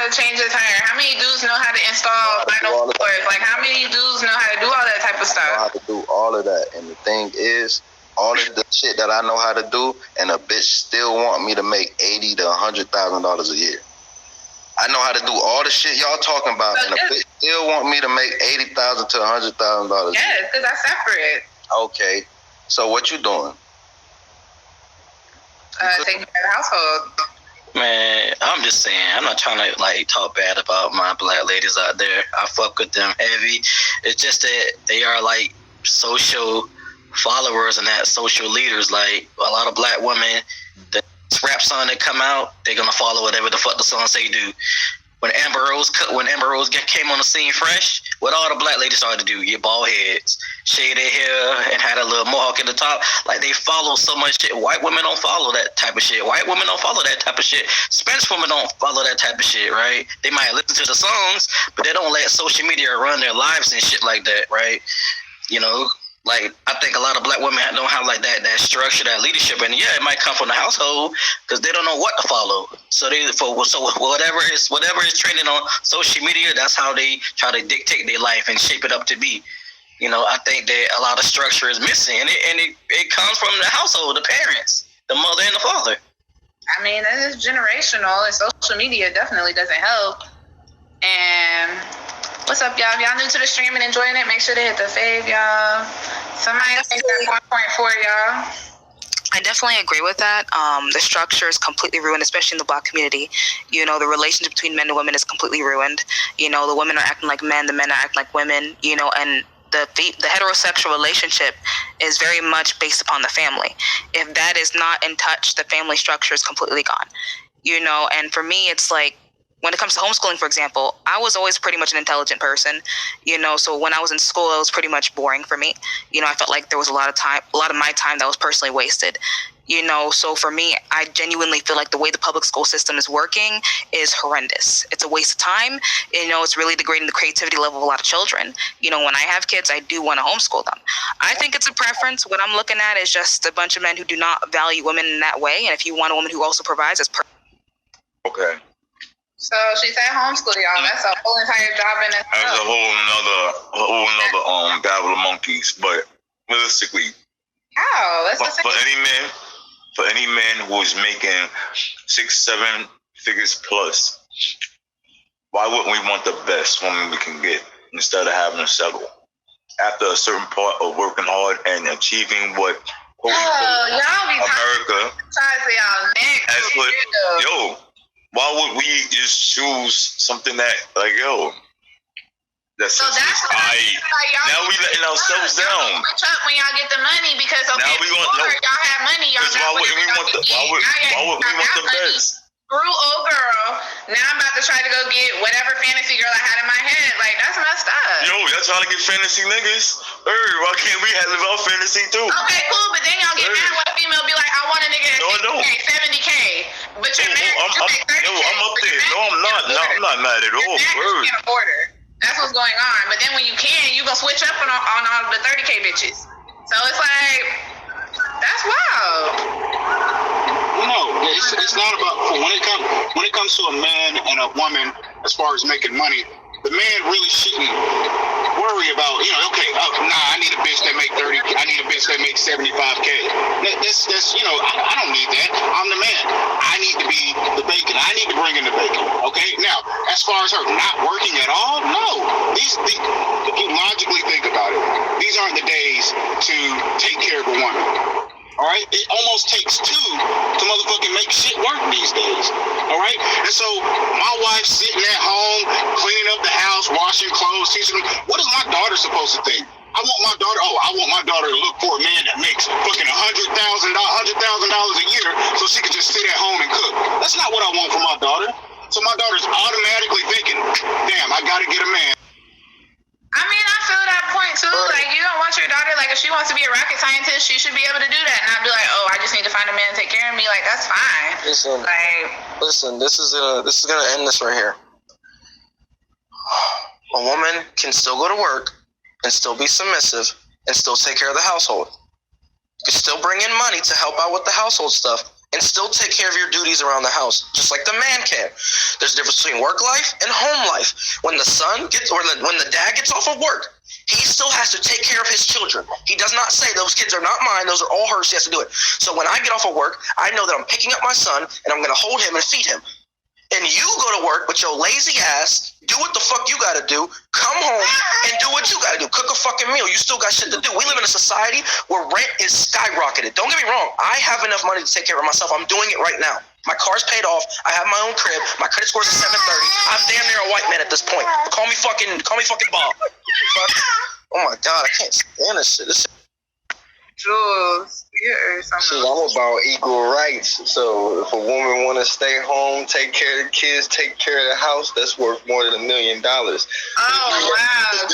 how to change a tire? How many dudes know how to install vinyl floors? Like, how many dudes know how to do all that type of stuff? I know how to do all of that. And the thing is, all of the shit that I know how to do, and a bitch still want me to make $80,000 to $100,000 a year. I know how to do all the shit y'all talking about, and a bitch still want me to make $80,000 to $100,000. Yes, because that's separate. Okay, so what you doing? Taking care of the household. Man, I'm just saying, I'm not trying to like talk bad about my black ladies out there. I fuck with them heavy. It's just that they are like social followers and that social leaders. Like a lot of black women, the rap song that come out, they're gonna follow whatever the fuck the song say do. When Amber Rose came on the scene fresh, what all the black ladies started to do, get bald heads, shade their hair, and had a little mohawk in the top. Like they follow so much shit. White women don't follow that type of shit. White women don't follow that type of shit. Spanish women don't follow that type of shit, right? They might listen to the songs, but they don't let social media run their lives and shit like that, right? You know, like I think a lot of black women don't have like that structure, that leadership, and yeah, it might come from the household because they don't know what to follow. So whatever is trending on social media, that's how they try to dictate their life and shape it up to be. You know, I think that a lot of structure is missing, and it comes from the household, the parents, the mother and the father. I mean, that is generational, and social media definitely doesn't help. And what's up, y'all? If y'all new to the stream and enjoying it, make sure to hit the fave, y'all. Somebody think that 1.4, y'all. I definitely agree with that. The structure is completely ruined, especially in the black community. You know, the relationship between men and women is completely ruined. You know, the women are acting like men, the men are acting like women, you know, and the heterosexual relationship is very much based upon the family. If that is not in touch, the family structure is completely gone. You know, and for me, it's like, when it comes to homeschooling, for example, I was always pretty much an intelligent person, you know, so when I was in school, it was pretty much boring for me. You know, I felt like there was a lot of my time that was personally wasted, you know, so for me, I genuinely feel like the way the public school system is working is horrendous. It's a waste of time. You know, it's really degrading the creativity level of a lot of children. You know, when I have kids, I do want to homeschool them. I think it's a preference. What I'm looking at is just a bunch of men who do not value women in that way. And if you want a woman who also provides, it's perfect. Okay. So she said homeschool, y'all. That's a whole entire job in itself. That's a whole nother battle of monkeys. But realistically, how? For any man who is making 6-7 figures plus, why wouldn't we want the best woman we can get instead of having to settle? After a certain part of working hard and achieving what y'all be America has put, why would we just choose something that, like, that's so just now we letting ourselves down. Switch up when y'all get the money because now y'all have money. Y'all why would we want the best? Screw old girl. Now I'm about to try to go get whatever fantasy girl I had in my head. Like, that's messed up. Yo, y'all trying to get fantasy niggas? Why can't we live our fantasy too? Okay, cool, but then y'all get mad when a female be like, I want a nigga at 70K. But you're mad. I'm up there. No, I'm not. No, I'm not mad at all. You can't afford her. That's what's going on. But then when you can, you gonna switch up on all the 30K bitches. So it's like, that's wild. No, it's not about when it comes to a man and a woman as far as making money. The man really shouldn't worry about, I need a bitch that make 30. I need a bitch that makes 75K. That's I don't need that. I'm the man. I need to be the bacon. I need to bring in the bacon. Okay. Now, as far as her not working at all, no. If you logically think about it, these aren't the days to take care of a woman. All right, it almost takes two to motherfucking make shit work these days. All right, and so my wife's sitting at home cleaning up the house, washing clothes, teaching them. What is my daughter supposed to think? I want my daughter to look for a man that makes fucking $100,000 a year so she can just sit at home and cook. That's not what I want for my daughter. So my daughter's automatically thinking, damn, I gotta get a man. I mean, I feel that point too. Like, you don't want your daughter, like, if she wants to be a rocket scientist, she should be able to do that, not be like, I just need to find a man to take care of me. Like, that's fine. Listen, this is gonna end this right here. A woman can still go to work and still be submissive and still take care of the household. You can still bring in money to help out with the household stuff and still take care of your duties around the house, just like the man can. There's a difference between work life and home life. When the son gets, or when the dad gets off of work, he still has to take care of his children. He does not say those kids are not mine, those are all hers, he has to do it. So when I get off of work, I know that I'm picking up my son and I'm going to hold him and feed him. And you go to work with your lazy ass, do what the fuck you gotta do, come home and do what you gotta do. Cook a fucking meal. You still got shit to do. We live in a society where rent is skyrocketed. Don't get me wrong. I have enough money to take care of myself. I'm doing it right now. My car's paid off. I have my own crib. My credit score's at 730. I'm damn near a white man at this point. Call me fucking Bob. Fuck. Oh my God, I can't stand this shit. This shit. Jules, you're something. I'm about equal rights. So if a woman want to stay home, take care of the kids, take care of the house, that's worth more than $1 million. Oh, wow.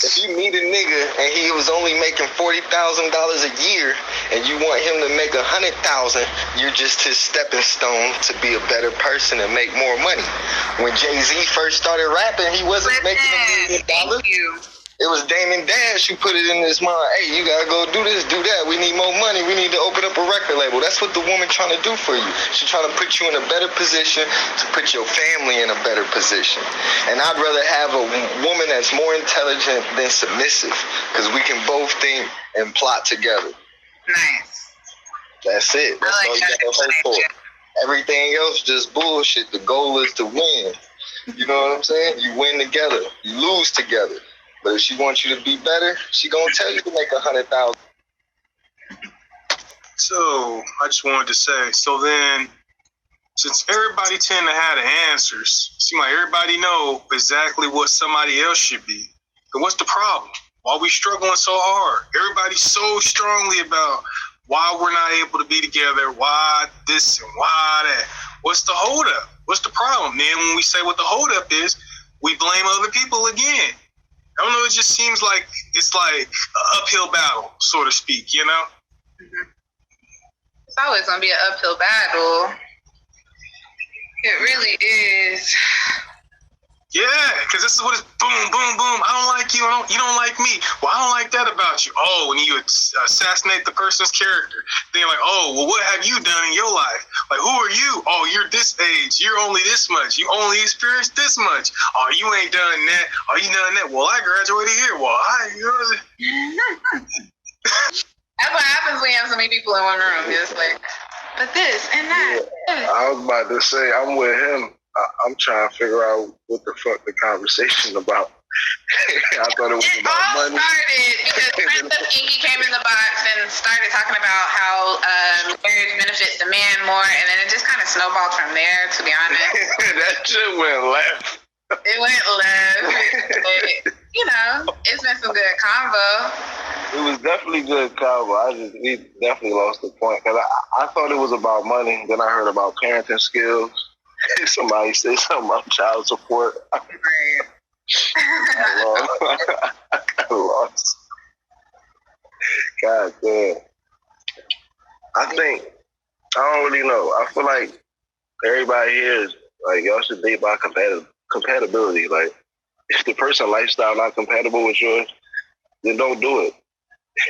If you meet a nigga and he was only making $40,000 a year and you want him to make $100,000, you're just his stepping stone to be a better person and make more money. When Jay-Z first started rapping, he wasn't making $1 million. Thank you. It was Damon Dash who put it in his mind, hey, you gotta go do this, do that. We need more money. We need to open up a record label. That's what the woman trying to do for you. She's trying to put you in a better position, to put your family in a better position. And I'd rather have a woman that's more intelligent than submissive, because we can both think and plot together. Nice. That's it. That's all you gotta hope for. Everything else just bullshit. The goal is to win. You know what I'm saying? You win together. You lose together. But if she wants you to be better, she gonna tell you to make 100,000. So I just wanted to say, so then, since everybody tend to have the answers, seem like everybody know exactly what somebody else should be. Then what's the problem? Why are we struggling so hard? Everybody's so strongly about why we're not able to be together, why this and why that. What's the holdup? What's the problem? Then when we say what the holdup is, we blame other people again. I don't know, it just seems like it's like an uphill battle, so to speak, you know? Mm-hmm. It's always going to be an uphill battle. It really is. Yeah, because this is what it's boom, boom, boom. I don't like you. You don't like me. Well, I don't like that about you. Oh, when you assassinate the person's character. Then you're like, oh, well, what have you done in your life? Like, who are you? Oh, you're this age. You're only this much. You only experienced this much. Oh, you ain't done that. Oh, you done that. Well, I graduated here. Well, That's what happens when you have so many people in one room. You're just like, but this and that. Yeah, I was about to say, I'm with him. I'm trying to figure out what the fuck the conversation about. I thought it was about money. It all started because Prince of Inky came in the box and started talking about how marriage benefits the man more, and then it just kind of snowballed from there, to be honest. That shit went left. It went left. But, you know, it's been some good convo. It was definitely good convo. We definitely lost the point, because I thought it was about money. Then I heard about parenting skills. Somebody said something about child support. I got lost. God damn. I don't really know. I feel like everybody here is like, y'all should date by compatibility. Like, if the person's lifestyle not compatible with yours, then don't do it.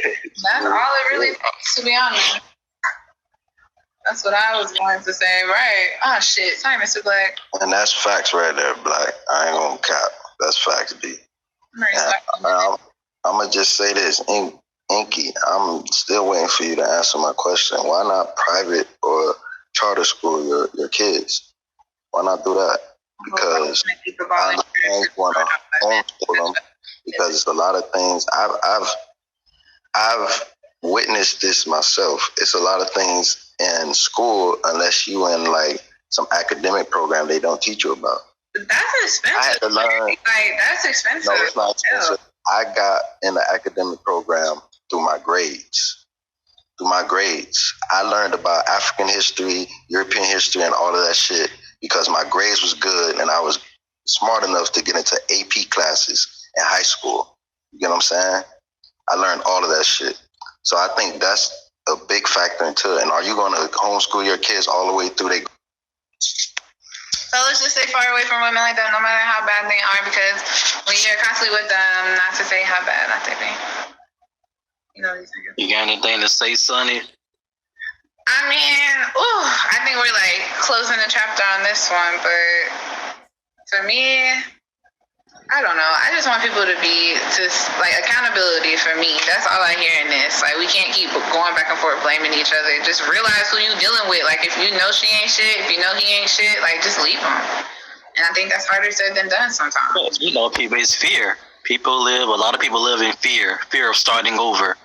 That's all it really takes, to be honest. That's what I was going to say, right? Oh, shit. Sorry, Mr. Black. And that's facts right there, Black. I ain't gonna cap. That's facts, B. I'm gonna just say this, Inky, I'm still waiting for you to answer my question. Why not private or charter school your kids? Why not do that? Because I want to homeschool them, because it's a lot of things. I've witnessed this myself. It's a lot of things in school, unless you in like some academic program, they don't teach you about. That's expensive. I had to learn. Like, that's expensive. No, it's not expensive. I got in the academic program through my grades. I learned about African history, European history, and all of that shit because my grades was good and I was smart enough to get into AP classes in high school. You get what I'm saying? I learned all of that shit. So I think that's a big factor into it. And are you going to homeschool your kids all the way through their... So let's just stay far away from women like that, no matter how bad they are, because when you're constantly with them, not to say how bad they be. You know these niggas. You got anything to say, Sonny? I mean, think we're like closing the chapter on this one, but for me, I don't know. I just want people to be just like accountability for me. That's all I hear in this. Like, we can't keep going back and forth blaming each other. Just realize who you dealing with. Like, if you know she ain't shit, if you know he ain't shit, like, just leave him. And I think that's harder said than done sometimes. You know, people, it's fear. A lot of people live in fear of starting over,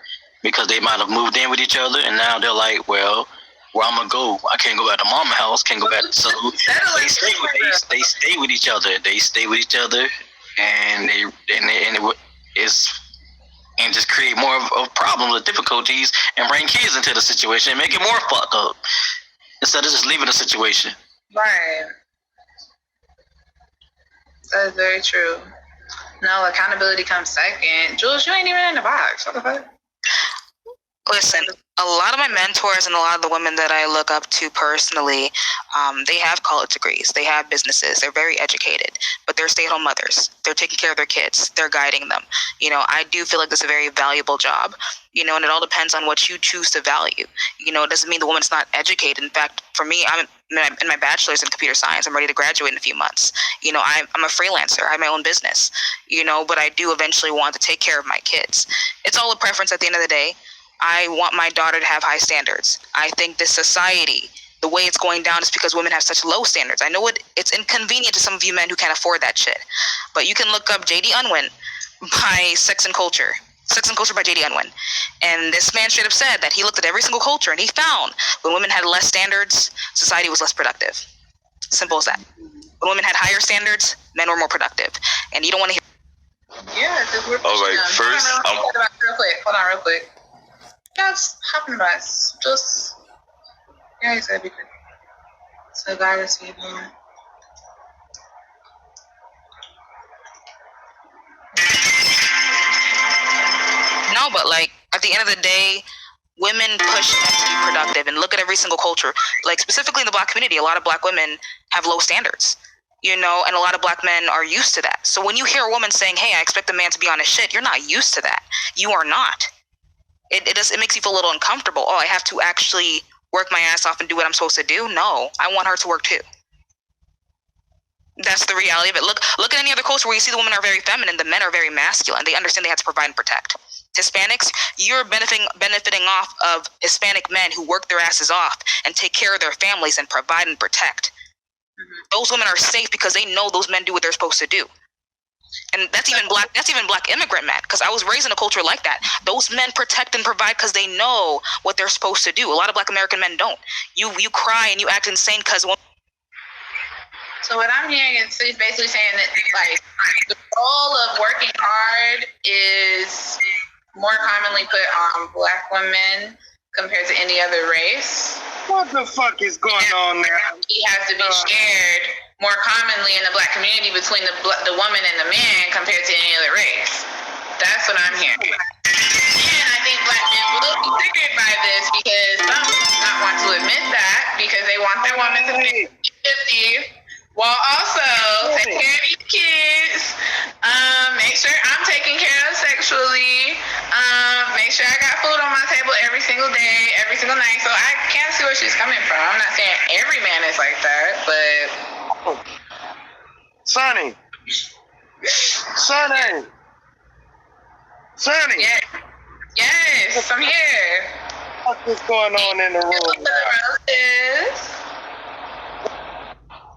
because they might have moved in with each other, and now they're like, well, where I'm gonna go? I can't go back to mama house. Can't go back. So they stay with each other. They stay with each other, and just create more of problems or difficulties, and bring kids into the situation and make it more fucked up instead of just leaving the situation. Right. That's very true. No, accountability comes second. Jules, you ain't even in the box. What the fuck? Listen, a lot of my mentors and a lot of the women that I look up to personally, they have college degrees, they have businesses, they're very educated, but they're stay-at-home mothers. They're taking care of their kids, they're guiding them. You know, I do feel like this is a very valuable job, you know, and it all depends on what you choose to value. You know, it doesn't mean the woman's not educated. In fact, for me, I'm in my bachelor's in computer science. I'm ready to graduate in a few months. You know, I'm a freelancer. I have my own business, you know, but I do eventually want to take care of my kids. It's all a preference at the end of the day. I want my daughter to have high standards. I think this society, the way it's going down is because women have such low standards. I know it's inconvenient to some of you men who can't afford that shit, but you can look up J.D. Unwin by Sex and Culture. Sex and Culture by J.D. Unwin. And this man straight up said that he looked at every single culture and he found when women had less standards, society was less productive. Simple as that. When women had higher standards, men were more productive. And you don't want to hear... Yeah, because we're... All right, first... Hold on real quick. Just hop in the bus. Just... Yeah, he said be quick. So, guys, see you doing. No, but like at the end of the day, women push men to be productive. And look at every single culture. Like specifically in the Black community, a lot of Black women have low standards, you know, and a lot of Black men are used to that. So when you hear a woman saying, "Hey, I expect a man to be on his shit," you're not used to that. You are not. It makes you feel a little uncomfortable. Oh, I have to actually work my ass off and do what I'm supposed to do. No, I want her to work too. That's the reality of it. Look at any other culture where you see the women are very feminine, the men are very masculine. They understand they have to provide and protect. Hispanics, you're benefiting off of Hispanic men who work their asses off and take care of their families and provide and protect. Mm-hmm. Those women are safe because they know those men do what they're supposed to do. And that's even black immigrant men, because I was raised in a culture like that. Those men protect and provide because they know what they're supposed to do. A lot of Black American men don't. You cry and you act insane because... So what I'm hearing is he's basically saying that like the role of working hard is more commonly put on Black women compared to any other race. What the fuck is going on there? He has to be shared more commonly in the Black community between the woman and the man compared to any other race. That's what I'm hearing. And I think Black men will be triggered by this because some do not want to admit that because they want their woman to be 50. While also take care of these kids, make sure I'm taken care of sexually, make sure I got food on my table every single day, every single night. So I can't see where she's coming from. I'm not saying every man is like that, but... Sonny! Yes, I'm here. What's going on in the room?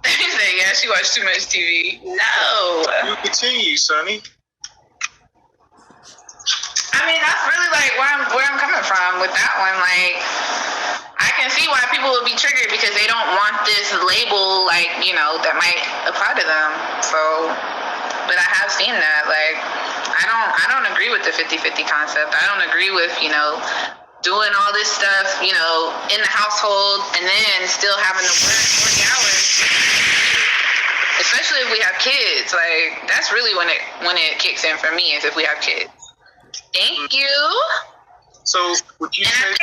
He said, yeah, she watched too much TV. No. You continue, Sonny. I mean, that's really like where I'm coming from with that one. Like, I can see why people would be triggered because they don't want this label, like, you know, that might apply to them. So, but I have seen that. Like, I don't agree with the 50-50 concept. I don't agree with, you know, doing all this stuff, you know, in the household and then still having to work 40 hours. Especially if we have kids. Like, that's really when it kicks in for me is if we have kids. Thank you. So, would you say...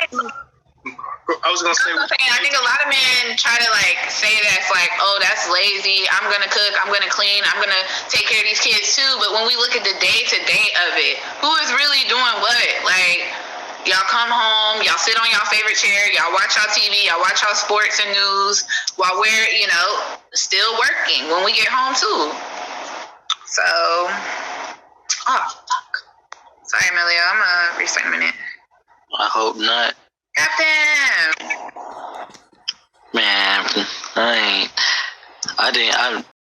I think a lot of men try to like say that's like, oh, that's lazy. I'm gonna cook. I'm gonna clean. I'm gonna take care of these kids too. But when we look at the day to day of it, who is really doing what? Like, Y'all come home, y'all sit on y'all favorite chair, y'all watch y'all TV, y'all watch y'all sports and news while we're, still working when we get home too. So, fuck. Sorry, Emilio, I'm gonna restart in a minute. I hope not. Captain! Man, I didn't.